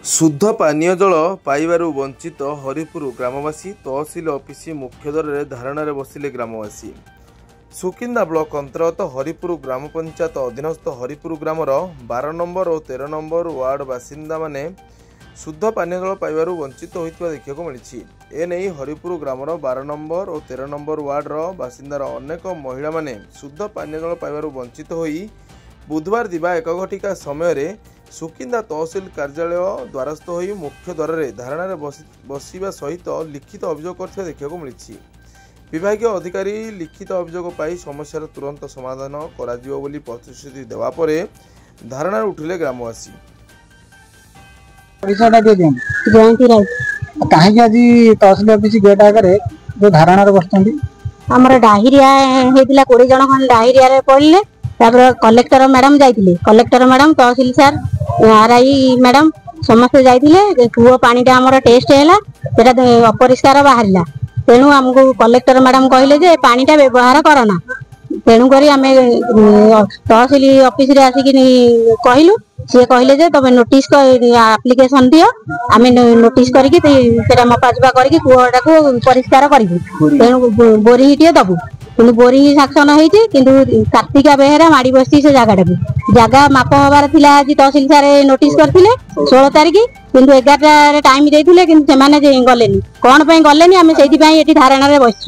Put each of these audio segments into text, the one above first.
शुद्ध पानीय जल पाइबारु वंचित हरिपुर ग्रामवासी तहसिल ऑफिस मुख्य द्वार धारणा बसिले ग्रामवासी। सुकिंदा ब्लॉक अंतर्गत हरिपुर ग्राम पंचायत अधीनस्थ हरिपुर ग्रामर 12 नंबर और 13 नंबर वार्ड बासिंदा माने शुद्ध पानीय जल पाइबारु वंचित होइतबा देखिବାକୁ मिलिछि। एने हरिपुर ग्रामर 12 नंबर और 13 नंबर वार्डर बासिंदार अनेक महिला माने शुद्ध पानीय जल पाइबारु वंचित होई बुधवार दिवा 1 घटिका समय सुकिंदा तहसिल कार्यालय द्वारस्थ होई मुख्य द्वार धारणा बसिबा सहित लिखित अभियोग करथिबा देखिବାକୁ मिलिछि। विभागीय अधिकारी लिखित अभियोग पाई समस्यार तुरंत समाधान कराजियो बोली प्रतिश्रुति देवा परे धारणा उठिले ग्रामवासी। तहसिल ऑफिस गेट आगे जो धारणा बसुँच आमर डायरिया होता 20 जन खंड डायरिया पड़े कलेक्टर मैडम जाइए कलेक्टर मैडम तहसिल सार आरआई मैडम समस्त जाइए कूह पानी आमर टेस्ट है अपरिष्कार बाहर तेणु आमको कलेक्टर मैडम कहले पानीटा व्यवहार करना तेणुक आम तहसिल ऑफिस आसिक कहलु सी कहले तुम नोटिस आप्लिकेशन दियो आम नोटिस करके मपाजुपा करके कूहटा को परिष्कार करूँ तेणु बोरिंग टे दबु कि बोरिंग साक्शन होती कि कार्तिका बेहेरा माड़ी बसी से जगह जगह माप हबार थिला आज तहसिल सारे नोटिस करते 16 तारिख किंतु 11 टाइम देते कि गले कौन पे गले आम से धारणा बस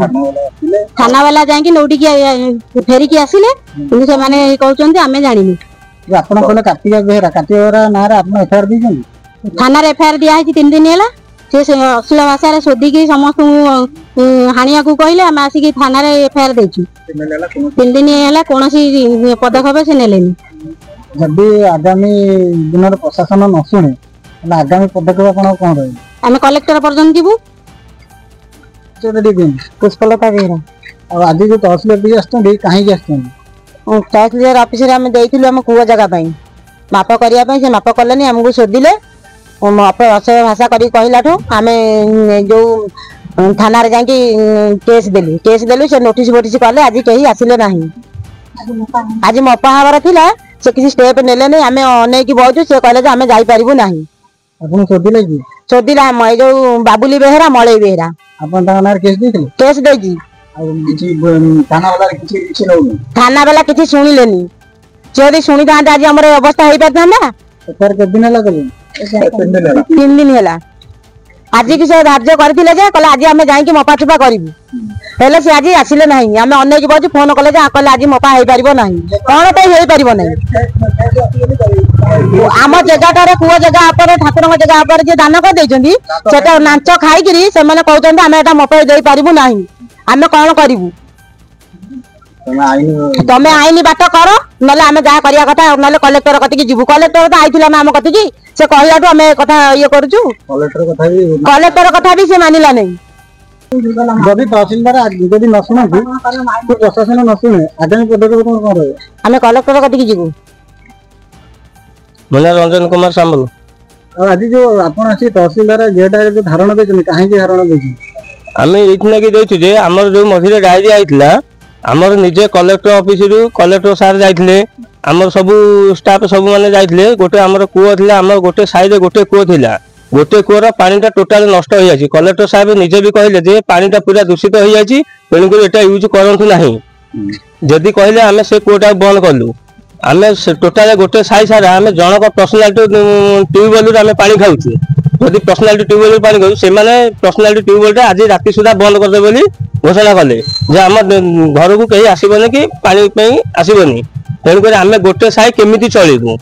थाना वाला जाकि नौटिकी फेरिकी आसिले कि कहते आम जानी कार्तिका बेहेरा ना एफआईआर थाना एफआईआर दिखाई 3 दिन है से अश्लील भाषा शोधिकी समस्त हाणिया को कहले आम आसिक थाना एफआईआर देचु 3 दिन है कौन पदक्षेप से नेले जदि आगामी दिन प्रशासन न शुणे आगामी पदक्षेप कौन रही आम कलेक्टर पर्यटन जीवु पुष्पलता बेहरा आज जो तहसिल ऑफिस कहीं तहसिल ऑफिस आम कूह जगह माप करने से माप कले आमको शोधिले अश्लील भाषा कर कहलाठू आम जो थाना जाकि केस देलु से नोटिस बोटिस कले आज कहीं आसिले ना आज मपा हबार थिला से किसी स्टेप नेले नहीं आम अनेक बहुत से कहले आम जापरू ना शोधिला जो बाबुली बेहेरा मलई बेहेरा केस देगी थाना वाला किसी शुणिले सी शुणी था आज आम अवस्था हो पार 3 दिन है आज की से धार्य करते आज आम जाकि मपा चुपा करूँ सी आज आसिले ना आम अनेक बहुत फोन कले कहले आज मपा हो पार ना कौन पे पार ना आम जगह कूह जगह ठाकुर जगह जी दान कर नाच खाई कहते आम एटा मपा दे पारू ना आम कौन करूँ तमें आईन बाट कर ना आम जहाँ करवा कथा ना कलेक्टर कति जीवु कलेक्टर तो आईला ना आम कति से कहलाठू आम कथा ये करुचु कलेक्टर कथा भी से मानिला नहीं जदि तहसिलदार जदि न शुणु प्रशासन न शुणे आगामी पदक्षेप कौन रही आम कलेक्टर कति जीवु मोला रंजन कुमार सामल आज जो आपण आसी तहसिलदार जेटा जो धारणा देछन काहे की धारणा देछन आम एइठना कि देछु जे हमर जो मझिरे डायरिया आइतला आमर निजे कलेक्टर ऑफिस रु कलेक्टर सार जाइथिले आमर सब स्टाफ सब माने जाइथिले गोटे आमर कूह थिला आमर गोटे साइड गोटे कूह थिला गोटे कूहर पानीटा टोटाल नष्ट हो जायछि कलेक्टर साहब निजे भी कहले जे पानीटा पूरा दूषित हो जायछि तेणु कर एटा यूज करंतु नाही जदि कहले आमे से कूहटा बंद करलु आमे टोटाल गोटे साई सारा आमे जनक पर्सनालिटी ट्यूबवेल रु आमे पानी खाउछु जदि पर्सनालिटी ट्यूबवेल पानी खाउछु से माने पर्सनालिटी ट्यूबवेल आज राति सुधा बंद कर दे बोली घोषणा कले जे आम घर को कहीं आसबनी कि पानी आसबनी तेणुक आम गोटे साई केमी चलू